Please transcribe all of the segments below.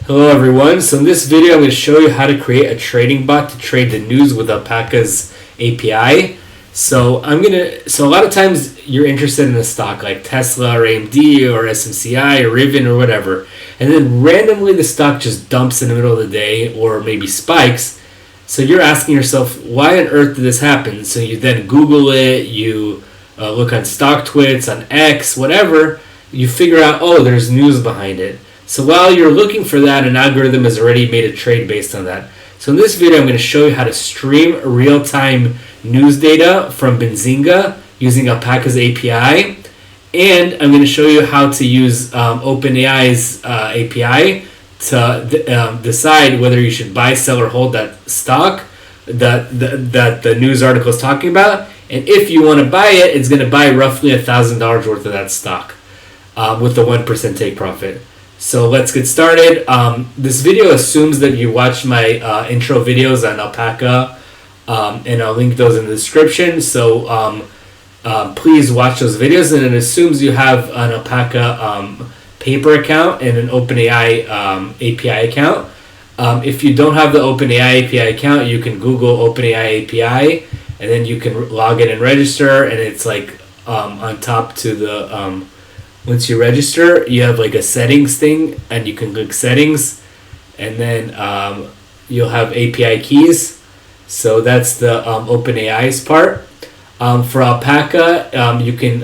Hello everyone. So in this video I'm going to show you how to create a trading bot to trade the news with Alpaca's API. So a lot of times you're interested in a stock like Tesla or AMD or SMCI or Rivian or whatever, and then randomly the stock just dumps in the middle of the day or maybe spikes. So you're asking yourself, why on earth did this happen? So you then Google it, you look on StockTwits, on X, whatever, you figure out, oh, there's news behind it. So while you're looking for that, an algorithm has already made a trade based on that. So in this video, I'm going to show you how to stream real-time news data from Benzinga using Alpaca's API. And I'm going to show you how to use OpenAI's API to decide whether you should buy, sell, or hold that stock that the news article is talking about. And if you want to buy it, it's going to buy roughly $1,000 worth of that stock with the 1% take profit. So let's get started. This video assumes that you watched my intro videos on Alpaca, and I'll link those in the description. So please watch those videos, and it assumes you have an Alpaca paper account and an OpenAI API account. If you don't have the OpenAI API account, you can Google OpenAI API, and then you can log in and register, and it's like on top to the... Once you register, you have like a settings thing, and you can click settings, and then you'll have API keys. So that's the OpenAI's part. For Alpaca, you can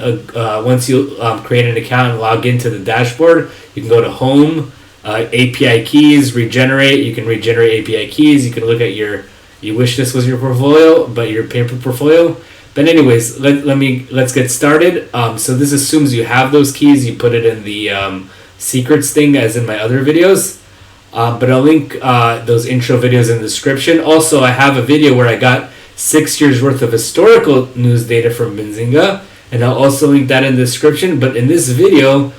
once you create an account and log into the dashboard, you can go to Home, API keys, regenerate. You can regenerate API keys. You can look at you wish this was your portfolio, but your paper portfolio. But anyways, let's get started. So this assumes you have those keys. You put it in the secrets thing as in my other videos. But I'll link those intro videos in the description. Also, I have a video where I got 6 years worth of historical news data from Benzinga, and I'll also link that in the description. But in this video,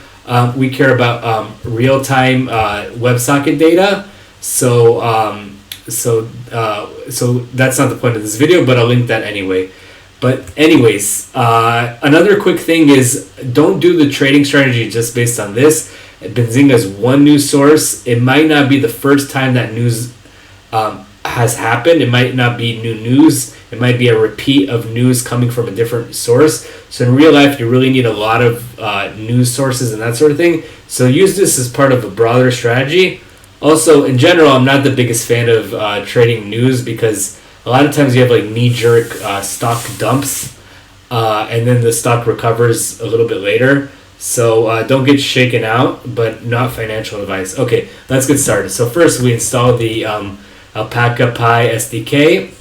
we care about real-time WebSocket data. So that's not the point of this video, but I'll link that anyway. But anyways, another quick thing is don't do the trading strategy just based on this. Benzinga is one news source. It might not be the first time that news has happened. It might not be new news. It might be a repeat of news coming from a different source. So in real life, you really need a lot of news sources and that sort of thing. So use this as part of a broader strategy. Also, in general, I'm not the biggest fan of trading news because a lot of times you have like knee-jerk stock dumps, and then the stock recovers a little bit later. So don't get shaken out, but not financial advice. Okay, let's get started. So first we install the alpaca-py SDK,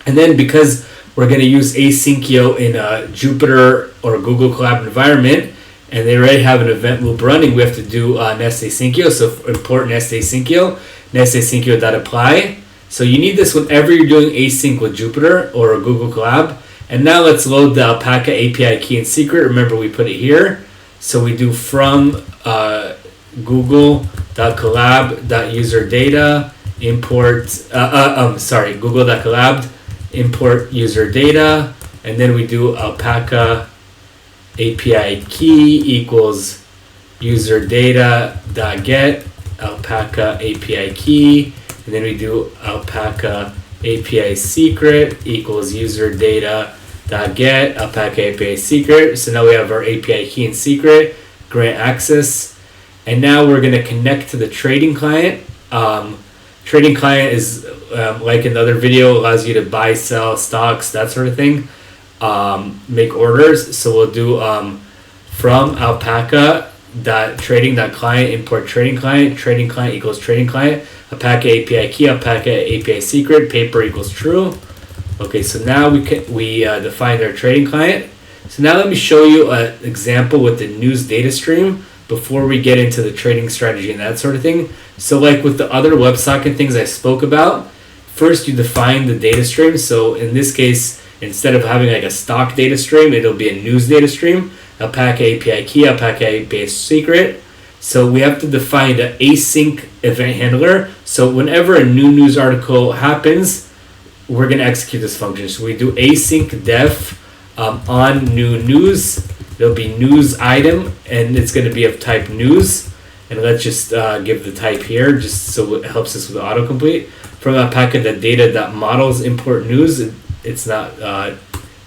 and then because we're going to use Asyncio in a Jupyter or Google Colab environment, and they already have an event loop running, we have to do nest Asyncio. So import nest Asyncio, nest Asyncio.apply. So you need this whenever you're doing async with Jupyter or a Google Colab. And now let's load the Alpaca API key and secret. Remember, we put it here. So we do from google.colab.userdata import, google.colab import user data. And then we do Alpaca API key equals user data.get alpaca API key. And then we do alpaca API secret equals user data dot get alpaca API secret. So now we have our API key and secret, grant access. And now we're going to connect to the trading client. Trading client is, like in the other video, allows you to buy, sell stocks, that sort of thing, make orders. So we'll do from alpaca.trading.client import trading client equals trading client. Alpaca API key, Alpaca API secret, paper equals true. Okay, so now we defined our trading client. So now let me show you an example with the news data stream before we get into the trading strategy and that sort of thing. So like with the other WebSocket things I spoke about, first you define the data stream. So in this case, instead of having like a stock data stream, it'll be a news data stream. Alpaca API key, Alpaca API secret. So we have to define the async event handler. So whenever a new news article happens, we're going to execute this function. So we do async def on new news. There'll be news item, and it's going to be of type news. and let's just give the type here, just so it helps us with autocomplete. From Alpaca, the data.models import news. It's not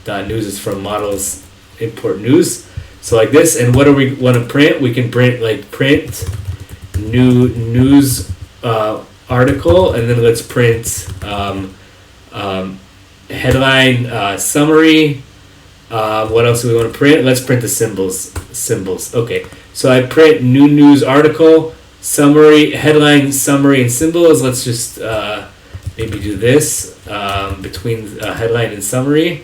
.news, it's from models import news. So like this, and what do we want to print? We can print new news article, and then let's print headline, summary. What else do we want to print? Let's print the symbols. Okay, so I print new news article, summary, headline, summary, and symbols. Let's just maybe do this between headline and summary.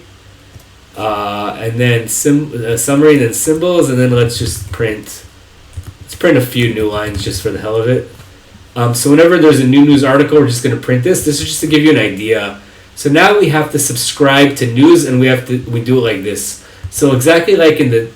And then summary, and then symbols, and then let's print a few new lines just for the hell of it. So whenever there's a new news article, we're just going to print this. This is just to give you an idea. So now we have to subscribe to news, and we do it like this. So exactly like in the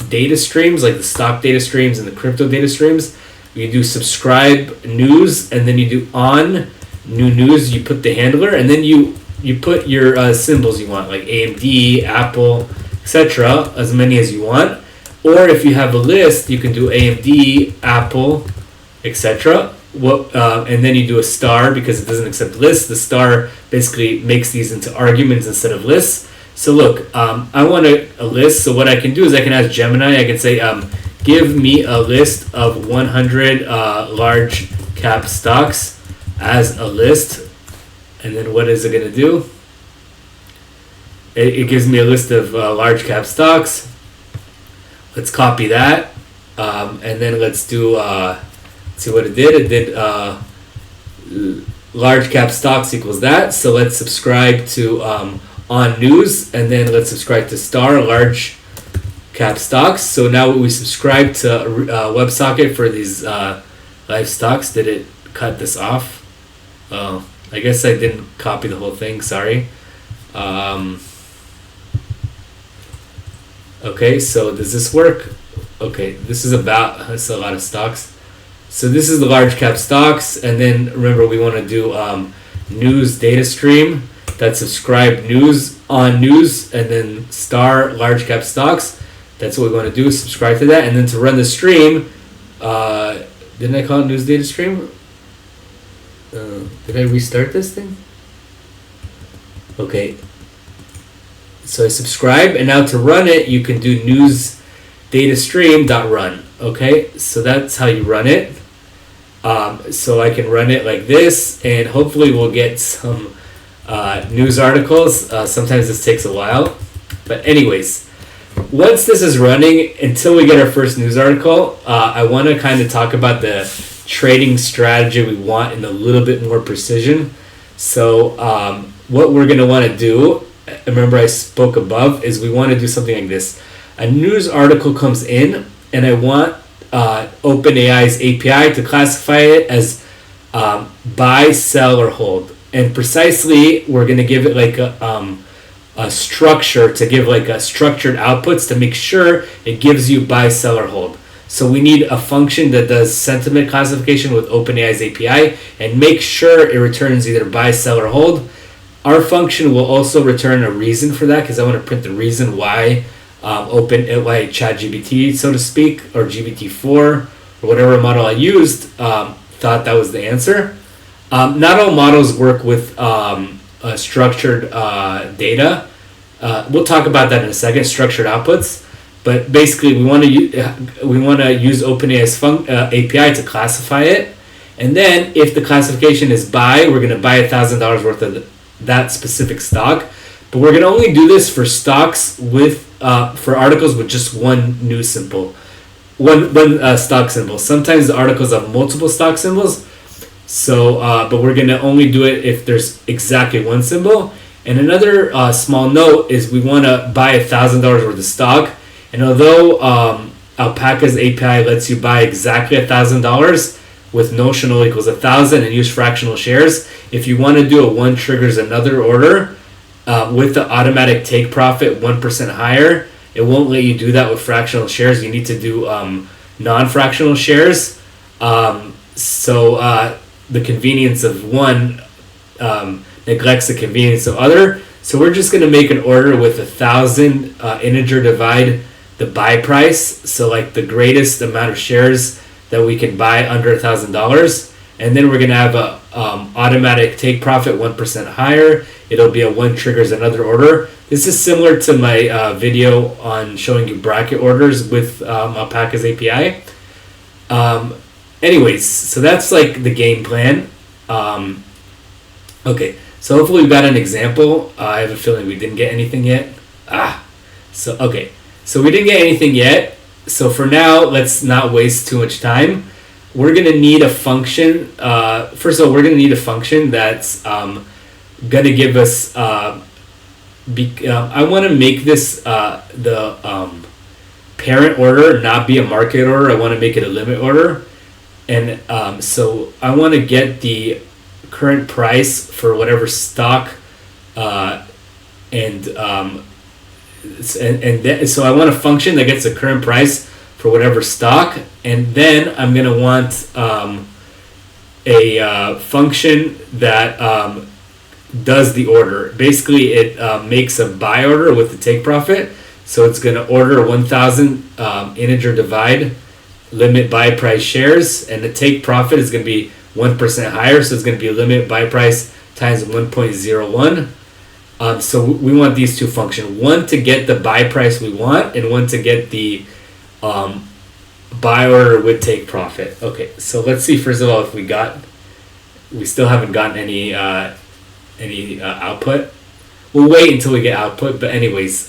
data streams, like the stock data streams and the crypto data streams, you do subscribe news, and then you do on new news. You put the handler, and then you put your symbols you want, like AMD, Apple, etc., as many as you want. Or if you have a list, you can do AMD, Apple, etc. And then you do a star because it doesn't accept lists. The star basically makes these into arguments instead of lists. So look, I want a list. So what I can do is I can ask Gemini. I can say, give me a list of 100 large cap stocks as a list. And then what is it going to do? It gives me a list of large cap stocks. Let's copy that. And then let's do, see what it did. It did large cap stocks equals that. So let's subscribe to on news. And then let's subscribe to star large cap stocks. So now we subscribe to WebSocket for these live stocks. Did it cut this off? Oh. I guess I didn't copy the whole thing, sorry. Okay, so does this work? Okay, that's a lot of stocks. So this is the large cap stocks, and then remember we want to do news data stream, that subscribe news on news, and then star large cap stocks. That's what we want to do, subscribe to that, and then to run the stream, didn't I call it news data stream? Did I restart this thing? Okay. So I subscribe, and now to run it, you can do news data stream.run. Okay, so that's how you run it. So I can run it like this, and hopefully we'll get some news articles. Sometimes this takes a while. But anyways, once this is running, until we get our first news article, I want to kind of talk about the trading strategy we want in a little bit more precision. So what we're going to want to do, remember I spoke above, is we want to do something like this. A news article comes in, and I want OpenAI's API to classify it as buy, sell, or hold. And precisely, we're going to give it like a structure, to give like a structured outputs to make sure it gives you buy, sell, or hold. So we need a function that does sentiment classification with OpenAI's API and make sure it returns either buy, sell, or hold. Our function will also return a reason for that, because I want to print the reason why why ChatGPT, so to speak, or GPT-4, or whatever model I used, thought that was the answer. Not all models work with structured data. We'll talk about that in a second, structured outputs. But basically, we want to use OpenAI's API to classify it, and then if the classification is buy, we're going to buy $1,000 worth of that specific stock. But we're going to only do this for stocks with for articles with just one news symbol, one stock symbol. Sometimes the articles have multiple stock symbols, so but we're going to only do it if there's exactly one symbol. And another small note is we want to buy $1,000 worth of stock. And although Alpaca's API lets you buy exactly $1,000 with notional equals 1,000 and use fractional shares, if you want to do a one triggers another order with the automatic take profit 1% higher, it won't let you do that with fractional shares. You need to do non-fractional shares. So the convenience of one neglects the convenience of other. So we're just going to make an order with 1,000 integer divide the buy price. So like the greatest amount of shares that we can buy under $1,000. And then we're going to have a automatic take profit 1% higher. It'll be a one triggers another order. This is similar to my video on showing you bracket orders with Alpaca's API. Anyways, so that's like the game plan. Okay, so hopefully we got an example. I have a feeling we didn't get anything yet. So we didn't get anything yet. So for now, let's not waste too much time. We're going to need a function. First of all, we're going to need a function that's going to give us... I want to make this the parent order not be a market order. I want to make it a limit order. And so I want to get the current price for whatever stock so I want a function that gets the current price for whatever stock, and then I'm going to want a function that does the order. Basically, it makes a buy order with the take profit. So it's going to order 1,000 integer divide limit buy price shares, and the take profit is going to be 1% higher. So it's going to be limit buy price times 1.01. So we want these two functions, one to get the buy price we want, and one to get the buy order with take profit. Okay, so let's see first of all if we still haven't gotten any output. We'll wait until we get output, but anyways,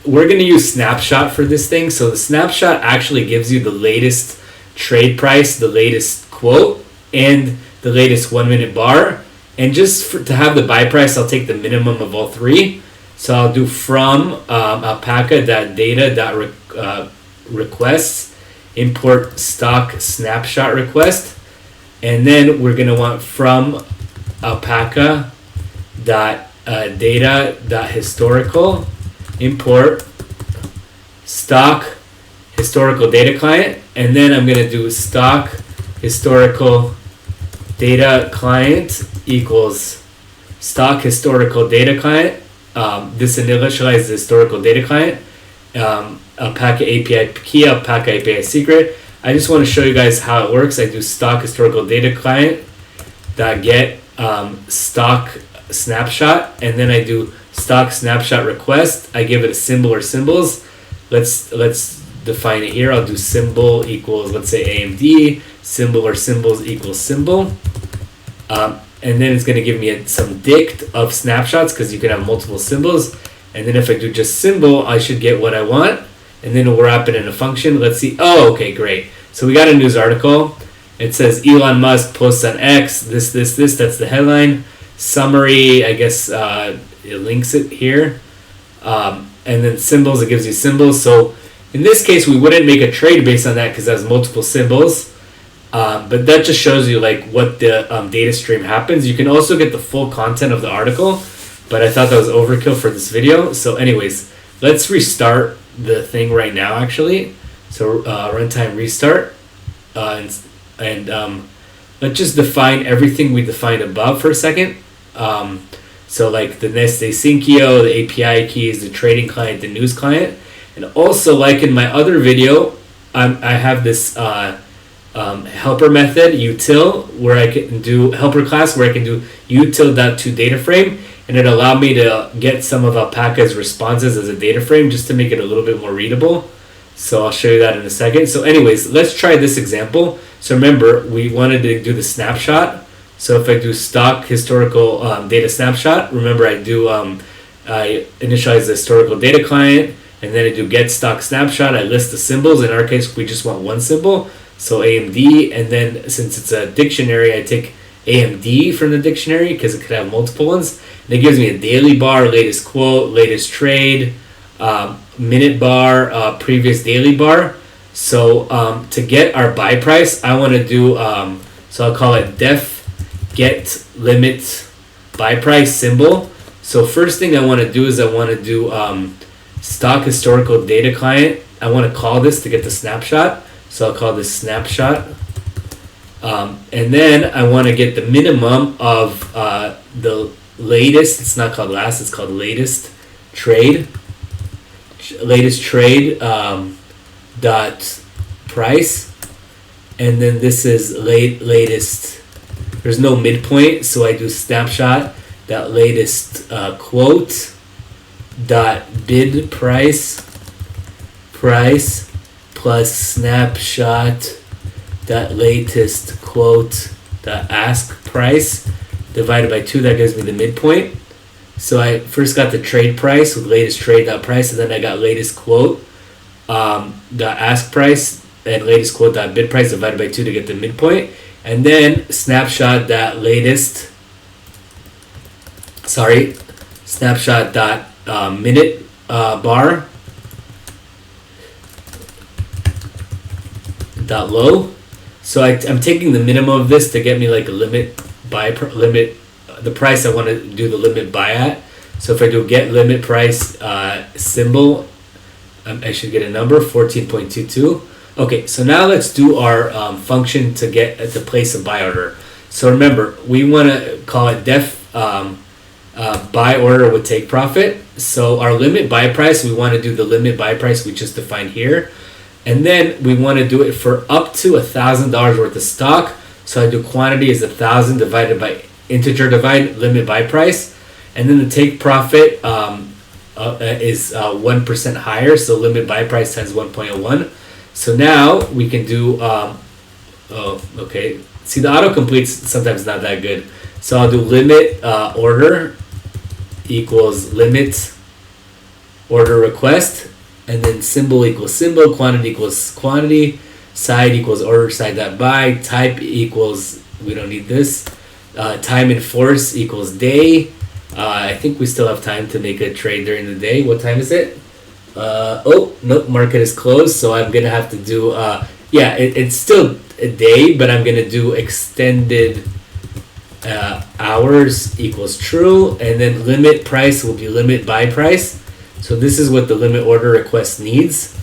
we're going to use snapshot for this thing. So the snapshot actually gives you the latest trade price, the latest quote, and the latest 1 minute bar. And just to have the buy price, I'll take the minimum of all three. So I'll do from alpaca.data.requests, import stock snapshot request. And then we're going to want from alpaca.data.historical, import stock historical data client. And then I'm going to do stock historical data client equals stock historical data client. This initializes the historical data client. Alpaca API key, Alpaca API secret. I just want to show you guys how it works. I do stock historical data client dot get stock snapshot, and then I do stock snapshot request. I give it a symbol or symbols. Let's define it here. I'll do symbol equals, let's say AMD, symbol or symbols equals symbol. And then it's going to give me some dict of snapshots because you can have multiple symbols. And then if I do just symbol, I should get what I want. And then we'll wrap it in a function. Let's see. Oh, okay, great. So we got a news article. It says Elon Musk posts on X, this. That's the headline. Summary, I guess it links it here. And then symbols, it gives you symbols. So in this case, we wouldn't make a trade based on that because it has multiple symbols. But that just shows you like what the data stream happens. You can also get the full content of the article, but I thought that was overkill for this video. So anyways, let's restart the thing right now actually. So runtime restart, and let's just define everything we defined above for a second. So like the Nest Syncio, the API keys, the trading client, the news client, and also like in my other video, I have this helper method util where I can do helper class where I can do util.toDataFrame, and it allowed me to get some of Alpaca's responses as a data frame just to make it a little bit more readable. So I'll show you that in a second. So anyways, let's try this example. So remember, we wanted to do the snapshot. So if I do stock historical data snapshot, remember I initialize the historical data client, and then I do get stock snapshot. I list the symbols. In our case, we just want one symbol. So AMD, and then since it's a dictionary, I take AMD from the dictionary because it could have multiple ones. And it gives me a daily bar, latest quote, latest trade, minute bar, previous daily bar. So to get our buy price, I want to do, so I'll call it def get limit buy price symbol. So first thing I want to do is I want to do stock historical data client. I want to call this to get the snapshot. So I'll call this snapshot. And then I want to get the minimum of the latest, it's not called last, it's called latest trade. Latest trade dot price. and then this is latest. There's no midpoint, so I do snapshot that latest quote dot bid price plus snapshot that latest quote dot ask price divided by 2. That gives me the midpoint. So I first got the trade price with latest trade dot price, and then I got latest quote dot ask price and latest quote dot bid price divided by 2 to get the midpoint, and then snapshot that latest snapshot dot minute bar dot low. So I'm taking the minimum of this to get me like a limit the price I want to do the limit buy at. So if I do get limit price symbol, I should get a number 14.22. Okay, so now let's do our function to place a buy order. So remember, we want to call it def buy order with take profit. So our limit buy price, we want to do the limit buy price we just defined here, and then we want to do it for up to $1,000 worth of stock. So I do quantity is 1,000 divided by integer divide limit buy price, and then the take profit is 1% higher, so limit buy price times 1.01. So now we can do okay, see the autocomplete's sometimes not that good, so I'll do limit order equals limit order request, and then symbol equals symbol, quantity equals quantity, side equals order side dot buy, type equals, we don't need this, time in force equals day. I think we still have time to make a trade during the day. What time is it? Oh, nope, market is closed, so I'm gonna have to do it's still a day, but I'm gonna do extended hours equals true, and then limit price will be limit buy price. So this is what the limit order request needs.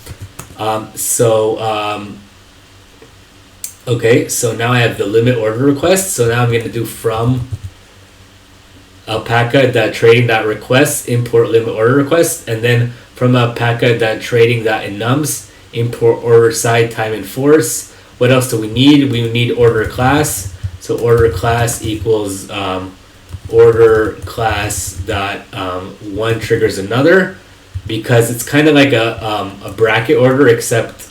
Okay, so now I have the limit order request. So now I'm going to do from alpaca.trading.request import limit order request, and then from alpaca.trading.enums import order side time in force. What else do we need? We need order class. So order class equals order class dot one triggers another, because it's kind of like a bracket order, except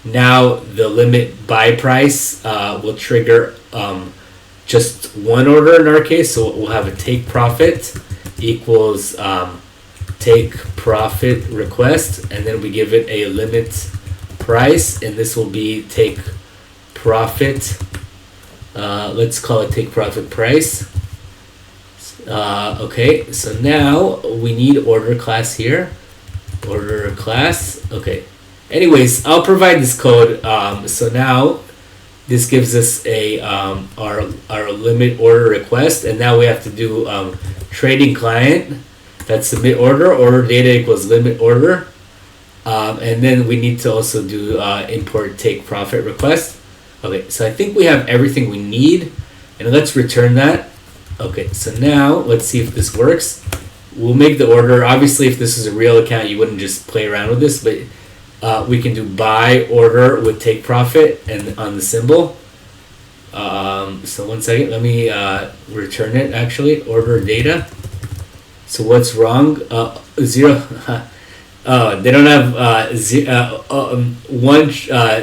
now the limit buy price will trigger just one order in our case. So we'll have a take profit equals take profit request, and then we give it a limit price, and this will be take profit. Let's call it take profit price. Okay, so now we need order class here. Order class. Okay. Anyways, I'll provide this code. So now this gives us a our limit order request, and now we have to do trading client. That's submit order data equals limit order, and then we need to also do import take profit request. Okay, so I think we have everything we need, and let's return that. Okay, so now let's see if this works. We'll make the order. Obviously, if this is a real account, you wouldn't just play around with this, but we can do buy order with take profit and on the symbol. So 1 second, let me return it actually. Order data. So what's wrong? 0. They don't have one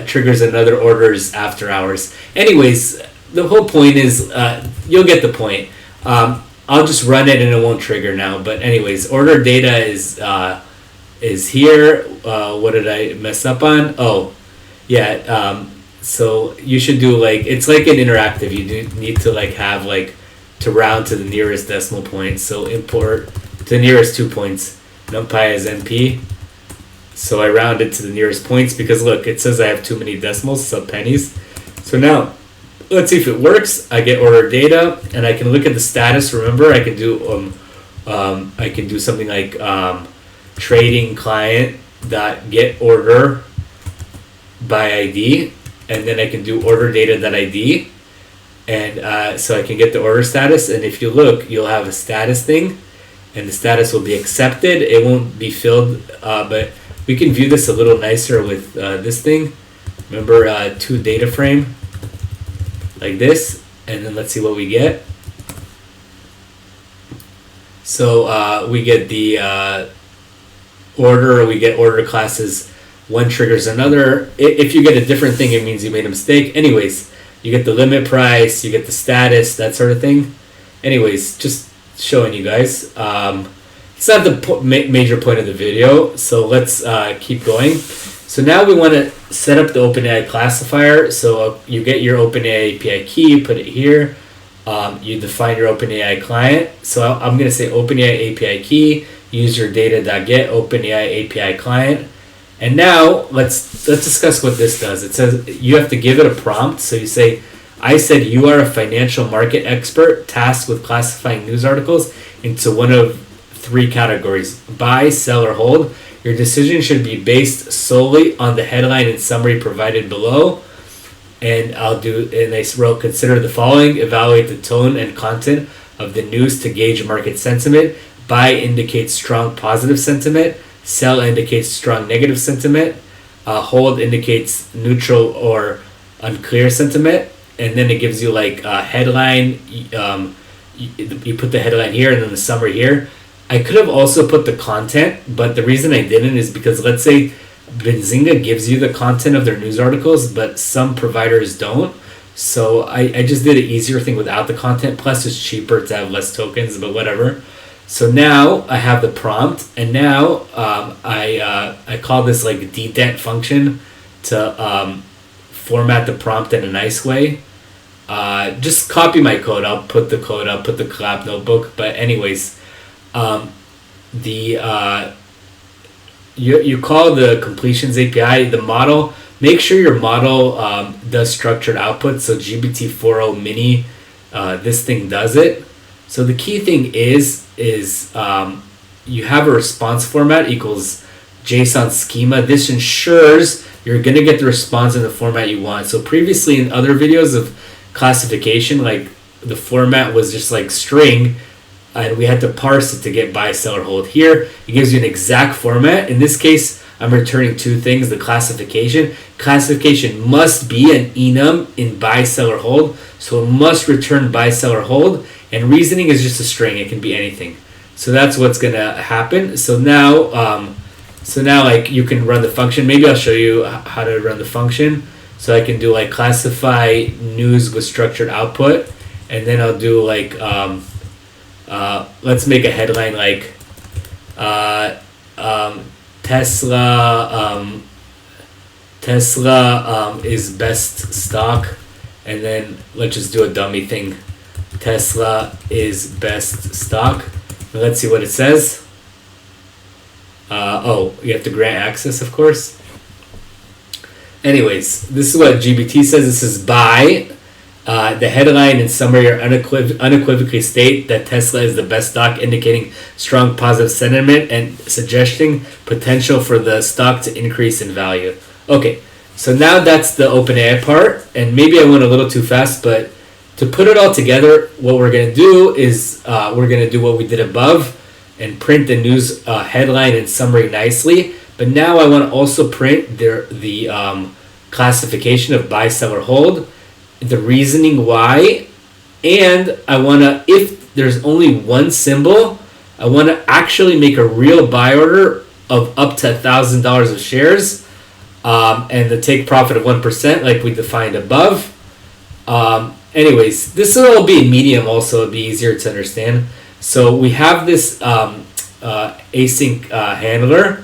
triggers another orders after hours. Anyways, the whole point is you'll get the point. I'll just run it and it won't trigger now. But anyways, order data is here. What did I mess up on? Oh, yeah. So you should do it's like an interactive. You do need to have to round to the nearest decimal point. So import to the nearest 2 points. NumPy is NP. So I round it to the nearest points because look, it says I have too many decimals, sub pennies. So now let's see if it works. I get order data, and I can look at the status. Remember, I can do something like trading client dot get order by ID, and then I can do order data dot ID, and so I can get the order status. And if you look, you'll have a status thing, and the status will be accepted. It won't be filled, but we can view this a little nicer with this thing. Remember, 2 data frame like this, and then let's see what we get. So we get the order, we get order classes, one triggers another. If you get a different thing, it means you made a mistake. Anyways, you get the limit price, you get the status, that sort of thing. Anyways, just showing you guys. It's not the major point of the video, so let's keep going. So now we want to set up the OpenAI classifier. So you get your OpenAI API key, put it here. You define your OpenAI client. So I'm going to say OpenAI API key, user data.get OpenAI API client. And now let's discuss what this does. It says you have to give it a prompt. So you say, I said you are a financial market expert tasked with classifying news articles into one of 3 categories: buy, sell, or hold. Your decision should be based solely on the headline and summary provided below. And I wrote, consider the following: evaluate the tone and content of the news to gauge market sentiment. Buy indicates strong positive sentiment. Sell indicates strong negative sentiment. Hold indicates neutral or unclear sentiment. And then it gives you like a headline. You put the headline here and then the summary here. I could have also put the content, but the reason I didn't is because let's say Benzinga gives you the content of their news articles, but some providers don't. So I just did an easier thing without the content. Plus, it's cheaper to have less tokens, but whatever. So now I have the prompt, and now I call this like dedent function to format the prompt in a nice way. Just copy my code. I'll put the code. I'll put the collab notebook. But anyways, you call the completions API the model. Make sure your model does structured output. So GPT-4o mini, this thing does it. So the key thing is you have a response format equals JSON schema. This ensures you're going to get the response in the format you want. So previously in other videos of classification, like the format was just like string, and we had to parse it to get buy, sell, or hold. Here, it gives you an exact format. In this case, I'm returning 2 things: the classification. Classification must be an enum in buy, sell, or hold. So it must return buy, sell, or hold. And reasoning is just a string. It can be anything. So that's what's gonna happen. So now like you can run the function. Maybe I'll show you how to run the function. So I can do like classify news with structured output, and then I'll do like let's make a headline like Tesla is best stock, and then let's just do a dummy thing. Tesla is best stock. And let's see what it says. You have to grant access, of course. Anyways, this is what GPT says. This is buy. The headline and summary are unequivocally state that Tesla is the best stock, indicating strong positive sentiment and suggesting potential for the stock to increase in value. Okay, so now that's the OpenAI part, and maybe I went a little too fast, but to put it all together, what we're going to do is we're going to do what we did above and print the news headline and summary nicely. But now I want to also print the classification of buy, sell, or hold, the reasoning why, and I want to, if there's only one symbol, I want to actually make a real buy order of up to $1,000 of shares, and the take profit of 1% like we defined above. Anyways, this will all be medium also, it'll be easier to understand. So we have this async handler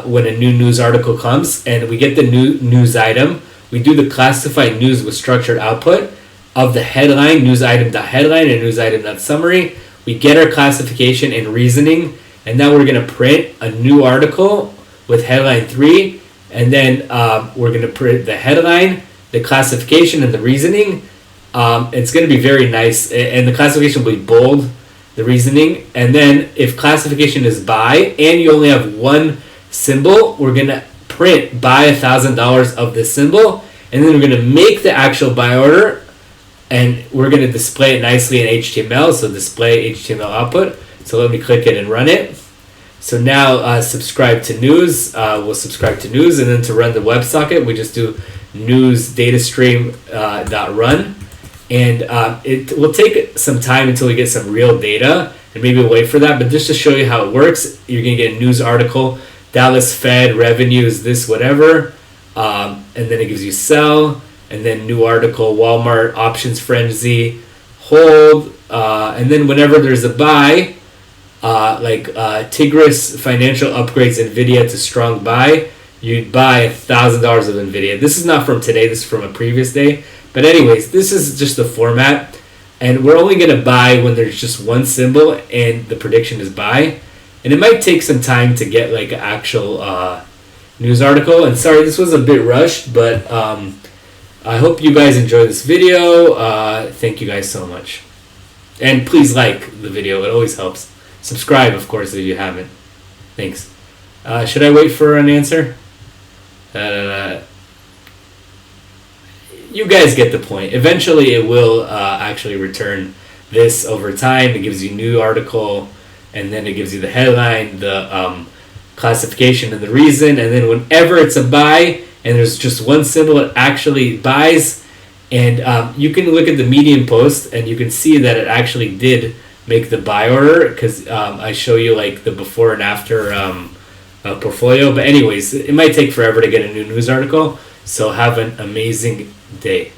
when a new news article comes, and we get the new news item. We do the classified news with structured output of the headline, news item.headline, and news item.summary. We get our classification and reasoning, and now we're going to print a new article with headline 3, and then we're going to print the headline, the classification, and the reasoning. It's going to be very nice, and the classification will be bold, the reasoning. And then if classification is buy and you only have one symbol, we're going to print buy $1,000 of this symbol, and then we're going to make the actual buy order, and we're going to display it nicely in HTML. So display HTML output. So let me click it and run it. So now subscribe to news. We'll subscribe to news, and then to run the WebSocket, we just do news data stream .run, and it will take some time until we get some real data, and maybe we'll wait for that. But just to show you how it works, you're gonna get a news article, Dallas Fed revenues this whatever, and then it gives you sell, and then new article, Walmart options frenzy, hold, and then whenever there's a buy. Tigris Financial upgrades Nvidia to strong buy, you'd buy $1,000 of Nvidia. This is not from today, this is from a previous day. But anyways, this is just the format, and we're only going to buy when there's just one symbol and the prediction is buy. And it might take some time to get like an actual news article. And sorry, this was a bit rushed, but I hope you guys enjoyed this video. Thank you guys so much. And please like the video, it always helps. Subscribe, of course, if you haven't. Thanks. Should I wait for an answer? You guys get the point. Eventually, it will actually return this over time. It gives you new article, and then it gives you the headline, the classification, and the reason. And then whenever it's a buy, and there's just one symbol, it actually buys. And you can look at the median post, and you can see that it actually did make the buy order, because I show you like the before and after portfolio. But anyways, it might take forever to get a new news article, so have an amazing day.